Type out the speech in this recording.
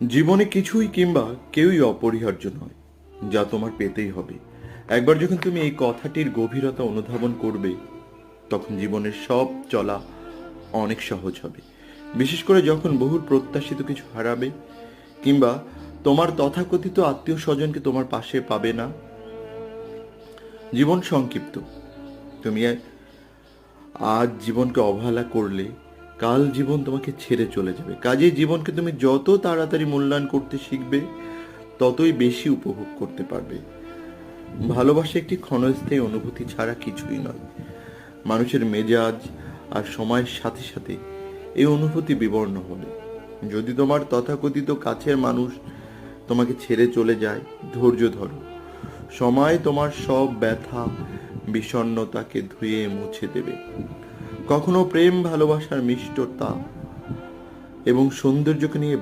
জীবনে কিছুই কিংবা কেউই অপরিহার্য নয়, যা তোমার পেতেই হবে। একবার যখন তুমি এই কথাটির গভীরতা অনুধাবন করবে, তখন জীবনের সব চলা অনেক সহজ হবে। বিশেষ করে যখন বহুল প্রত্যাশিত কিছু হারাবে, কিংবা তোমার তথাকথিত আত্মীয় স্বজনকে তোমার পাশে পাবে না। জীবন সংক্ষিপ্ত। তুমি আজ জীবনকে অবহেলা করলে কাল জীবন তোমাকে ছেড়ে চলে যাবে। কাজেই জীবনকে তুমি যত তাড়াতাড়ি মূল্যায়ন করতে শিখবে, ততই বেশি উপভোগ করতে পারবে। ভালোবাসা একটি ক্ষণস্থায়ী অনুভূতি ছাড়া কিছুই নয়। মানুষের মেজাজ আর সময়ের সাথে সাথে এই অনুভূতি বিবর্ণ হবে। যদি তোমার তথাকথিত কাছের মানুষ তোমাকে ছেড়ে চলে যায়, ধৈর্য ধরো। সময় তোমার সব ব্যথা, বিষণ্ণতাকে ধুয়ে মুছে দেবে। কখনো প্রেম ভালোবাসার মিষ্টতা এবং সৌন্দর্যকে নিয়ে